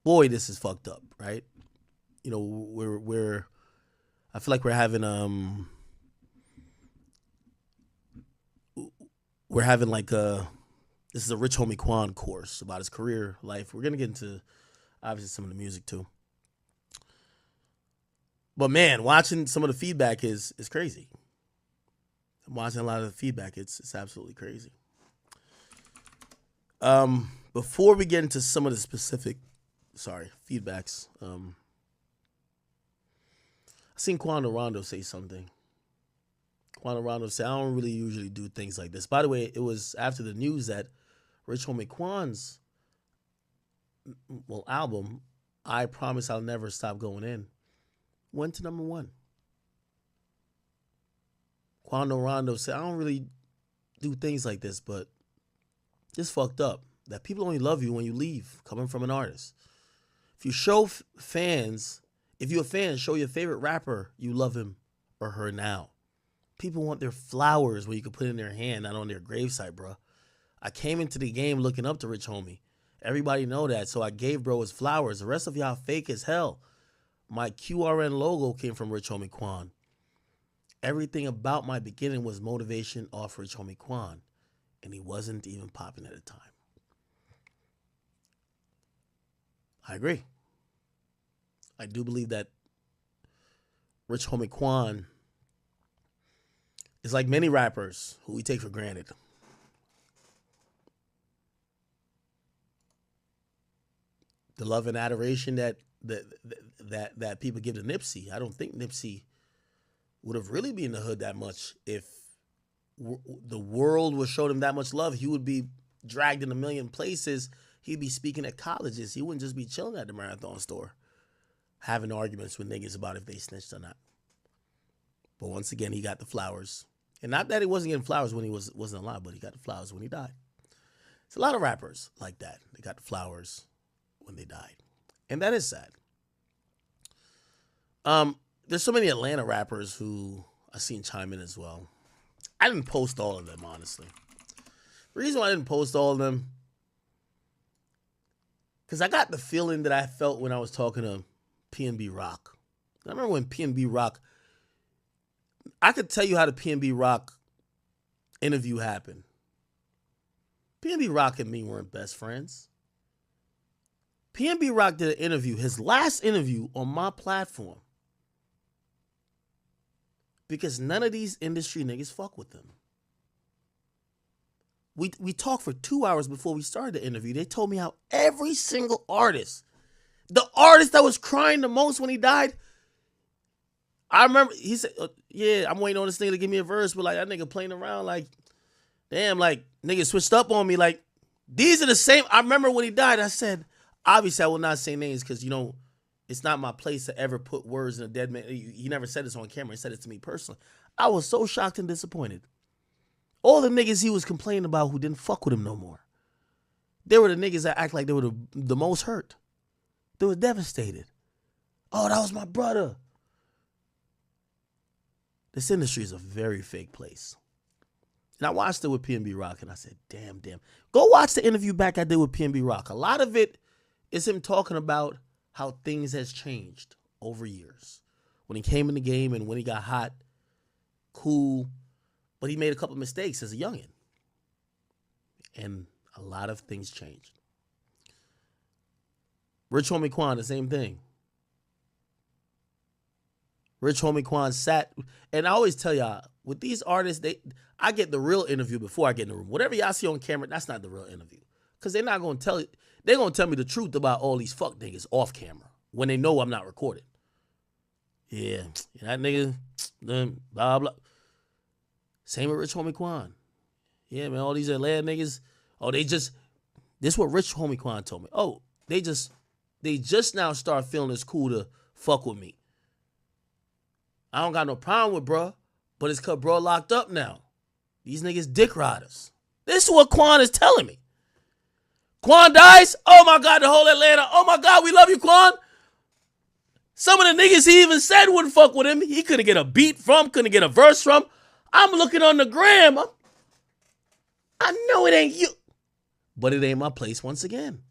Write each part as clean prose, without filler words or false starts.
boy, this is fucked up, right? You know, I feel like we're having like this is a Rich Homie Quan course about his career life. We're gonna get into obviously some of the music too. But man, watching some of the feedback is crazy. I'm watching a lot of the feedback. It's absolutely crazy. Before we get into some of the specific feedbacks, I seen Quan Rondo say something. Quan Rondo said, I don't really usually do things like this. By the way, it was after the news that Rich Homie Quan's album, I Promise I'll Never Stop Going In, went to number 1. Quan Rondo said, I don't really do things like this, but it's fucked up that people only love you when you leave, coming from an artist. If you show fans, if you're a fan, show your favorite rapper you love him or her now. People want their flowers when you can put it in their hand, not on their gravesite, bro. I came into the game looking up to Rich Homie. Everybody know that, so I gave bro his flowers. The rest of y'all fake as hell. My QRN logo came from Rich Homie Quan. Everything about my beginning was motivation off Rich Homie Quan, and he wasn't even popping at the time. I agree. I do believe that Rich Homie Quan is like many rappers who we take for granted. The love and adoration that people give to Nipsey. I don't think Nipsey would have really been in the hood that much if the world would show him that much love. He would be dragged in a million places. He'd be speaking at colleges. He wouldn't just be chilling at the Marathon store, having arguments with niggas about if they snitched or not. But once again, he got the flowers. And not that he wasn't getting flowers when he wasn't alive, but he got the flowers when he died. It's a lot of rappers like that. They got the flowers when they died. And that is sad. There's so many Atlanta rappers who I seen chime in as well. I didn't post all of them, honestly. The reason why I didn't post all of them, because I got the feeling that I felt when I was talking to PNB Rock. I remember when PNB Rock, I could tell you how the PNB Rock interview happened. PNB Rock and me weren't best friends. PNB Rock did an interview, his last interview on my platform, because none of these industry niggas fuck with them. We talked for 2 hours before we started the interview. They told me how every single artist, the artist that was crying the most when he died, I remember he said, yeah, I'm waiting on this nigga to give me a verse, but like that nigga playing around like, damn, like niggas switched up on me. Like these are the same. I remember when he died, I said, obviously I will not say names because, you know, it's not my place to ever put words in a dead man. He never said this on camera. He said it to me personally. I was so shocked and disappointed. All the niggas he was complaining about who didn't fuck with him no more. They were the niggas that act like they were the most hurt. They were devastated. Oh, that was my brother. This industry is a very fake place. And I watched it with PNB Rock and I said, damn. Go watch the interview back I did with PNB Rock. A lot of it is him talking about how things has changed over years. When he came in the game and when he got hot, cool, but he made a couple of mistakes as a youngin'. And a lot of things changed. Rich Homie Quan, the same thing. Rich Homie Quan sat, and I always tell y'all, with these artists, I get the real interview before I get in the room. Whatever y'all see on camera, that's not the real interview. Because they're not going to tell it. They're going to tell me the truth about all these fuck niggas off camera when they know I'm not recorded. Yeah, that nigga, blah, blah. Same with Rich Homie Quan. Yeah, man, all these Atlanta niggas, this is what Rich Homie Quan told me. Oh, they just now start feeling it's cool to fuck with me. I don't got no problem with bruh, but it's because bruh locked up now. These niggas dick riders. This is what Quan is telling me. Quan dies? Oh my God, the whole Atlanta. Oh my God, we love you, Quan. Some of the niggas he even said wouldn't fuck with him. He couldn't get a beat from, couldn't get a verse from. I'm looking on the gram. I know it ain't you. But it ain't my place once again.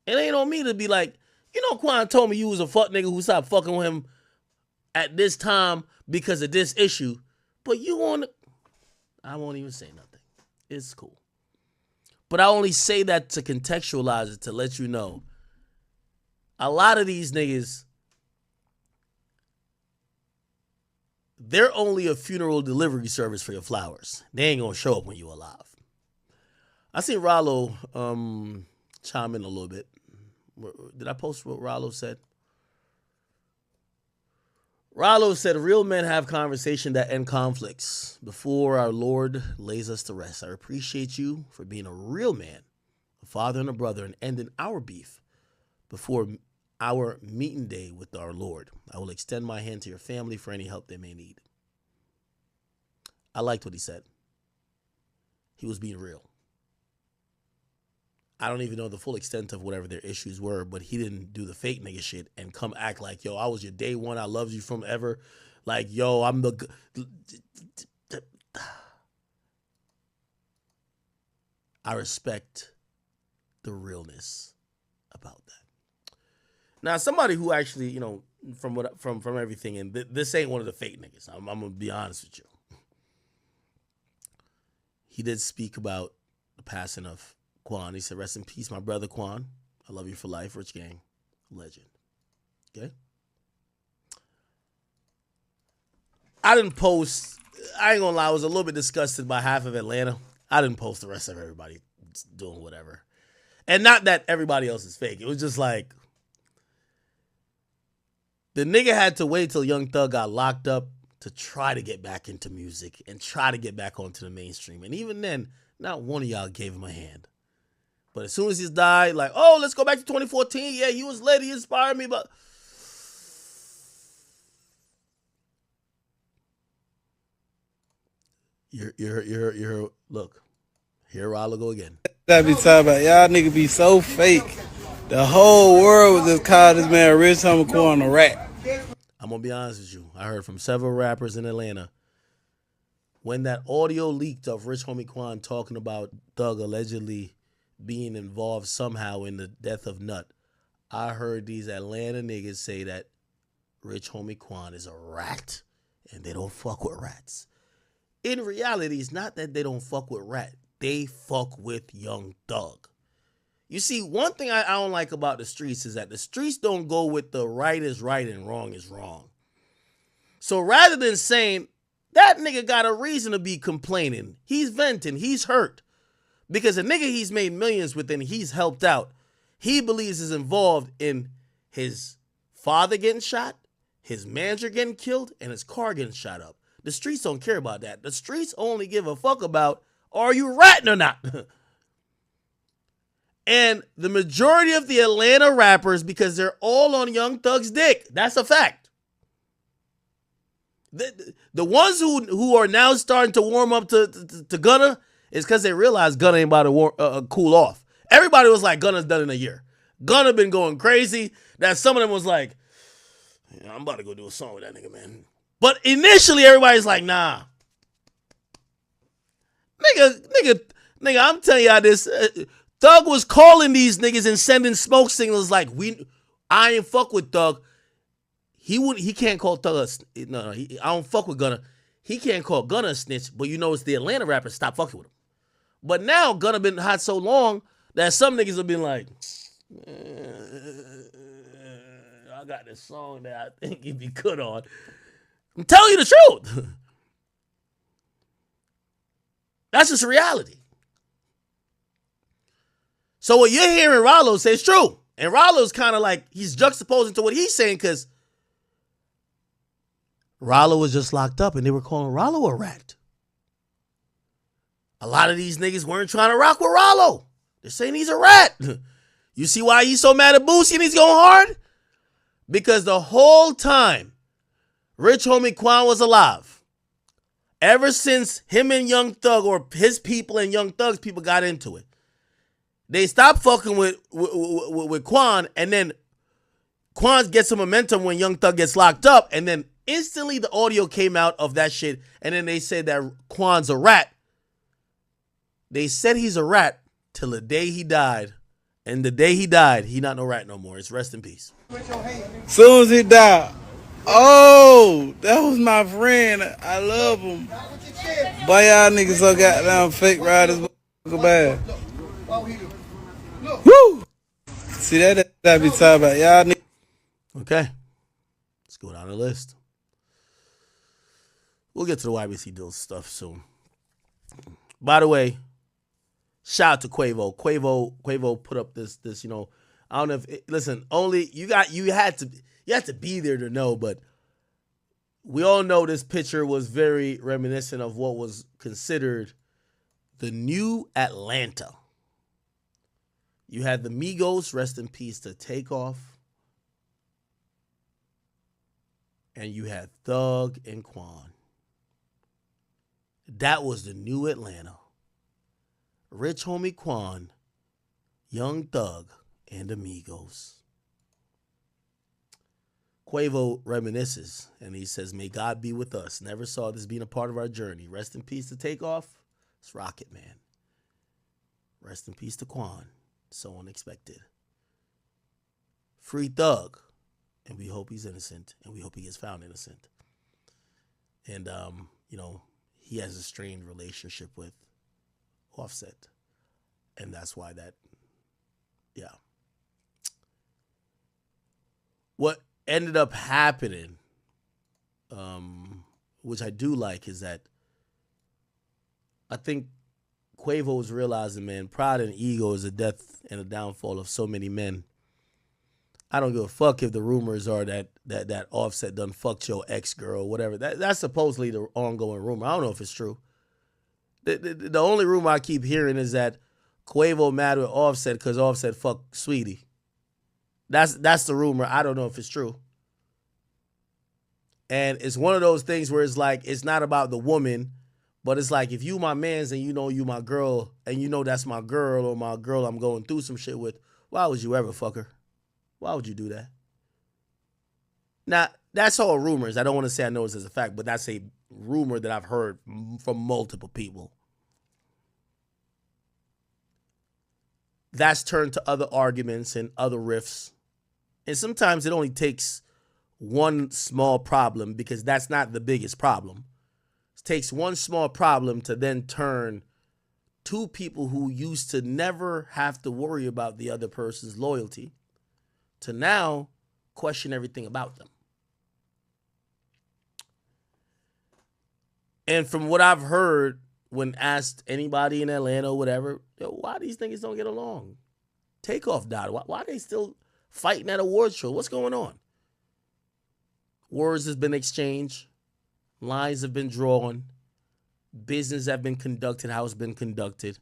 It ain't on me to be like, You know, Quan told me you was a fuck nigga who stopped fucking with him at this time because of this issue. But you want to... I won't even say nothing. It's cool. But I only say that to contextualize it, to let you know. A lot of these niggas, they're only a funeral delivery service for your flowers. They ain't gonna show up when you alive. I seen Rollo chime in a little bit. Did I post what Rollo said? Rollo said, real men have conversation that end conflicts before our Lord lays us to rest. I appreciate you for being a real man, a father and a brother, and ending our beef before our meeting day with our Lord. I will extend my hand to your family for any help they may need. I liked what he said. He was being real. I don't even know the full extent of whatever their issues were, but he didn't do the fake nigga shit and come act like, yo, I was your day one. I loved you from ever. Like, yo, I'm the... I respect the realness about that. Now, somebody who actually, you know, from everything, and this ain't one of the fake niggas. I'm going to be honest with you. He did speak about the passing of Quan. He said, rest in peace, my brother Quan. I love you for life. Rich Gang. Legend. Okay? I didn't post. I ain't gonna lie. I was a little bit disgusted by half of Atlanta. I didn't post the rest of everybody doing whatever. And not that everybody else is fake. It was just like, the nigga had to wait till Young Thug got locked up to try to get back into music and try to get back onto the mainstream. And even then, not one of y'all gave him a hand. But as soon as he died, like, oh, let's go back to 2014. Yeah, he was lit. He inspired me, but... You're look, here Rollo go again. That be talking about, y'all nigga be so fake. The whole world was just called this man Rich Homie Quan a rat. I'm gonna be honest with you. I heard from several rappers in Atlanta when that audio leaked of Rich Homie Quan talking about Thug allegedly being involved somehow in the death of Nut. I heard these Atlanta niggas say that Rich Homie Quan is a rat and they don't fuck with rats. In reality, it's not that they don't fuck with rat. They fuck with Young Thug. You see, one thing I don't like about the streets is that the streets don't go with the right is right and wrong is wrong. So rather than saying, that nigga got a reason to be complaining, he's venting, he's hurt, because a nigga he's made millions with and he's helped out, he believes is involved in his father getting shot, his manager getting killed, and his car getting shot up. The streets don't care about that. The streets only give a fuck about, are you ratting or not? And the majority of the Atlanta rappers, because they're all on Young Thug's dick. That's a fact. The ones who are now starting to warm up to Gunna is because they realize Gunna ain't about to cool off. Everybody was like, Gunna's done in a year. Gunna been going crazy. That some of them was like, yeah, I'm about to go do a song with that nigga, man. But initially, everybody's like, nah. Nigga, I'm telling y'all this. Thug was calling these niggas and sending smoke signals like, I ain't fuck with Thug. He can't call Thug I don't fuck with Gunna. He can't call Gunna a snitch, but you know it's the Atlanta rappers stop fucking with him. But now Gunna been hot so long that some niggas have been like, I got this song that I think he'd be good on. I'm telling you the truth. That's just reality. So what you're hearing Rollo say is true. And Rollo's kind of like, he's juxtaposing to what he's saying because Rollo was just locked up and they were calling Rollo a rat. A lot of these niggas weren't trying to rock with Rollo. They're saying he's a rat. You see why he's so mad at Boosie and he's going hard? Because the whole time Rich Homie Quan was alive, ever since him and Young Thug, or his people and Young Thug's people, got into it, they stopped fucking with Quan, and then Quan gets some momentum when Young Thug gets locked up, and then instantly the audio came out of that shit, and then they said that Quan's a rat. They said he's a rat till the day he died, And the day he died, he not no rat no more. It's rest in peace. Soon as he died, oh, that was my friend. I love him. But y'all niggas so goddamn fake riders bad. Woo! See that I be talking about. Y'all niggas. Okay. Let's go down the list. We'll get to the YBC deal stuff soon. By the way, shout out to Quavo. Quavo put up this, you know, I don't know if listen, only you had to be there to know, but we all know this picture was very reminiscent of what was considered the new Atlanta. You had the Migos, rest in peace, to Takeoff. And you had Thug and Quan. That was the new Atlanta. Rich homie Quan, Young Thug, and Amigos. Quavo reminisces, and he says, "May God be with us. Never saw this being a part of our journey. Rest in peace to Takeoff. It's Rocket Man. Rest in peace to Quan. So unexpected. Free Thug, and we hope he's innocent, and we hope he gets found innocent." And you know, he has a strained relationship with Offset, and that's why that, yeah. What ended up happening, which I do like, is that I think Quavo was realizing, man, pride and ego is a death and a downfall of so many men. I don't give a fuck if the rumors are that Offset done fucked your ex-girl, whatever. That's supposedly the ongoing rumor. I don't know if it's true. The only rumor I keep hearing is that Quavo mad with Offset because Offset fucked Sweetie. That's the rumor. I don't know if it's true. And it's one of those things where it's like, it's not about the woman, but it's like, if you my mans and you know you my girl, and you know that's my girl or my girl I'm going through some shit with, why would you ever fuck her? Why would you do that? Now, that's all rumors. I don't want to say I know this as a fact, but that's a rumor that I've heard from multiple people. That's turned to other arguments and other riffs. And sometimes it only takes one small problem, because that's not the biggest problem. It takes one small problem to then turn two people who used to never have to worry about the other person's loyalty to now question everything about them. And from what I've heard, when asked anybody in Atlanta or whatever, why these niggas don't get along? Takeoff died. Why are they still fighting at awards show? What's going on? Words has been exchanged. Lines have been drawn. Business have been conducted how it's been conducted.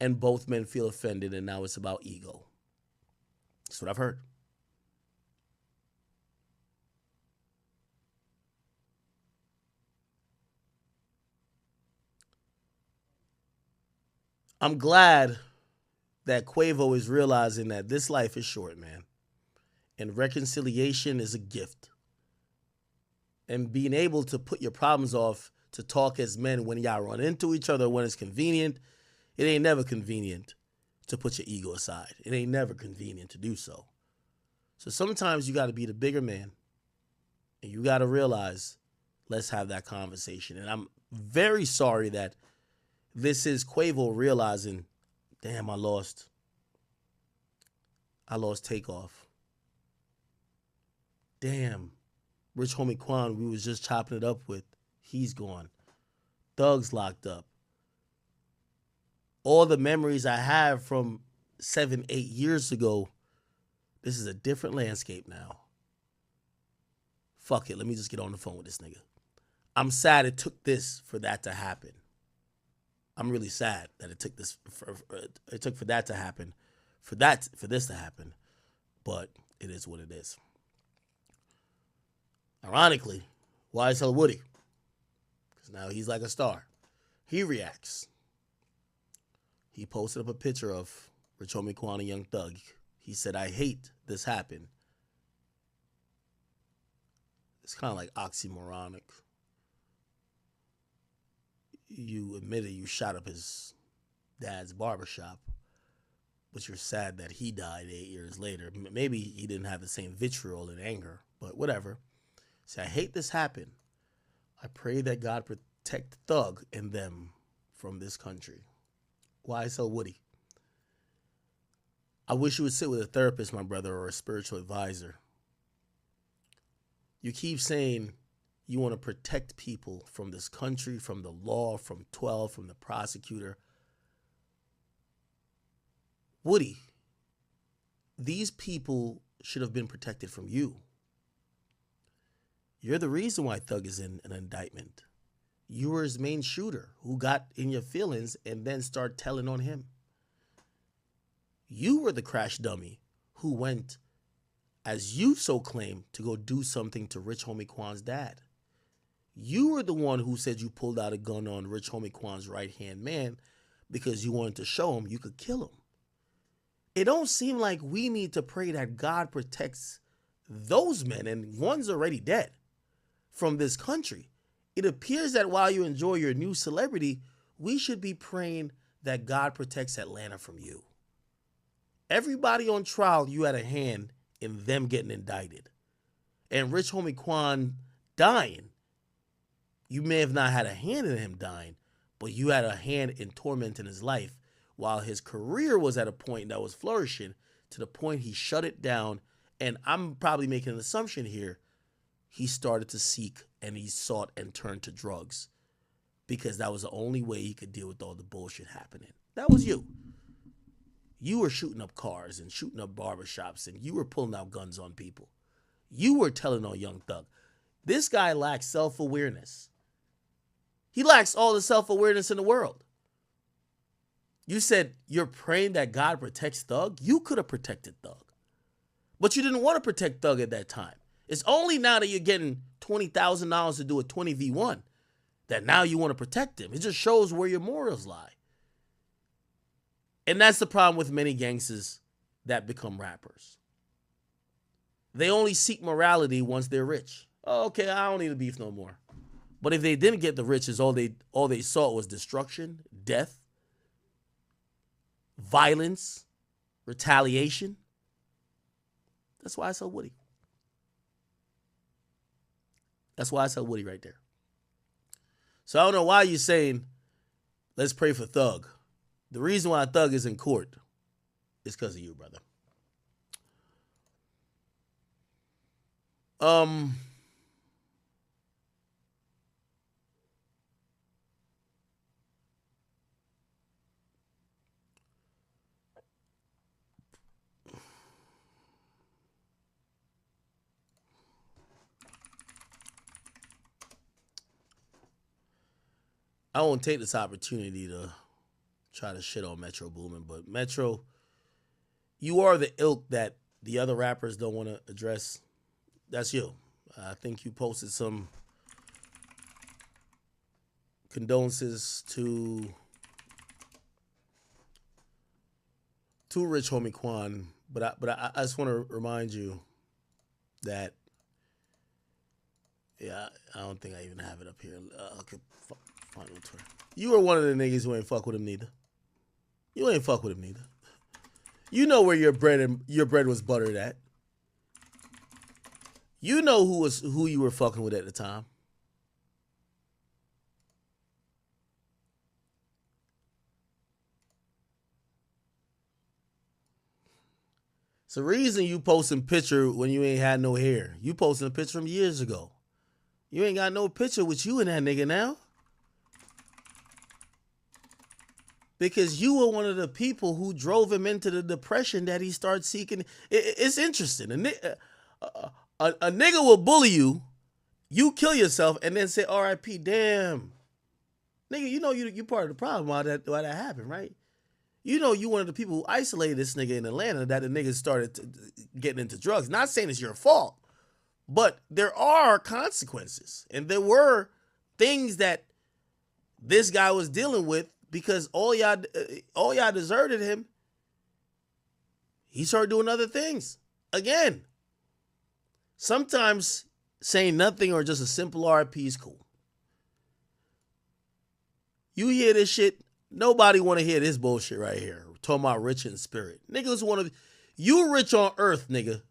And both men feel offended, and now it's about ego. That's what I've heard. I'm glad that Quavo is realizing that this life is short, man. And reconciliation is a gift. And being able to put your problems off to talk as men when y'all run into each other, when it's convenient, it ain't never convenient to put your ego aside. It ain't never convenient to do so. So sometimes you got to be the bigger man. And you got to realize, let's have that conversation. And I'm very sorry that this is Quavo realizing, damn, I lost Takeoff. Damn, rich homie Quan, we was just chopping it up with, he's gone. Thug's locked up. All the memories I have from 7, 8 years ago, this is a different landscape now. Fuck it, let me just get on the phone with this nigga. I'm sad it took this for that to happen. I'm really sad that it took this for that to happen, for this to happen, but it is what it is. Ironically, YSL Woody, because now he's like a star. He reacts. He posted up a picture of Rich Homie Quan and Young Thug. He said, "I hate this happened." It's kind of like oxymoronic. You admitted you shot up his dad's barbershop, but you're sad that he died 8 years later. Maybe he didn't have the same vitriol and anger, but whatever. Say, I hate this happened. I pray that God protect Thug and them from this country. YSL Woody. I wish you would sit with a therapist, my brother, or a spiritual advisor. You keep saying you want to protect people from this country, from the law, from 12, from the prosecutor. Woody, these people should have been protected from you. You're the reason why Thug is in an indictment. You were his main shooter who got in your feelings and then started telling on him. You were the crash dummy who went, as you so claim, to go do something to Rich Homie Quan's dad. You were the one who said you pulled out a gun on Rich Homie Quan's right-hand man because you wanted to show him you could kill him. It don't seem like we need to pray that God protects those men, and one's already dead, from this country. It appears that while you enjoy your new celebrity, we should be praying that God protects Atlanta from you. Everybody on trial, you had a hand in them getting indicted. And Rich Homie Quan dying, you may have not had a hand in him dying, but you had a hand in tormenting his life while his career was at a point that was flourishing to the point he shut it down. And I'm probably making an assumption here. He started to seek and he sought and turned to drugs because that was the only way he could deal with all the bullshit happening. That was you. You were shooting up cars and shooting up barbershops and you were pulling out guns on people. You were telling on Young Thug. This guy lacks self-awareness. He lacks all the self-awareness in the world. You said you're praying that God protects Thug. You could have protected Thug. But you didn't want to protect Thug at that time. It's only now that you're getting $20,000 to do a 20v1 that now you want to protect him. It just shows where your morals lie. And that's the problem with many gangsters that become rappers. They only seek morality once they're rich. Oh, okay, I don't need to beef no more. But if they didn't get the riches, all they saw was destruction, death, violence, retaliation. That's why I sell Woody. That's why I sell Woody right there. So I don't know why you're saying, let's pray for Thug. The reason why Thug is in court is because of you, brother. I won't take this opportunity to try to shit on Metro Boomin, but Metro, you are the ilk that the other rappers don't want to address. That's you. I think you posted some condolences to Rich Homie Quan, but I just want to remind you that, yeah, I don't think I even have it up here. Okay, find it on Twitter. You are one of the niggas who ain't fuck with him neither. You ain't fuck with him neither. You know where your bread was buttered at. You know who you were fucking with at the time. It's the reason you posting picture when you ain't had no hair. You posting a picture from years ago. You ain't got no picture with you and that nigga now. Because you were one of the people who drove him into the depression that he started seeking. It's interesting. A nigga will bully you, you kill yourself, and then say, R.I.P. Damn. Nigga, you know you part of the problem why that happened, right? You know you one of the people who isolated this nigga in Atlanta that the nigga started getting into drugs. Not saying it's your fault, but there are consequences. And there were things that this guy was dealing with because all y'all deserted him. He started doing other things. Again, sometimes saying nothing or just a simple RIP is cool. You hear this shit, nobody want to hear this bullshit right here. talking about rich in spirit. Niggas you rich on earth, nigga.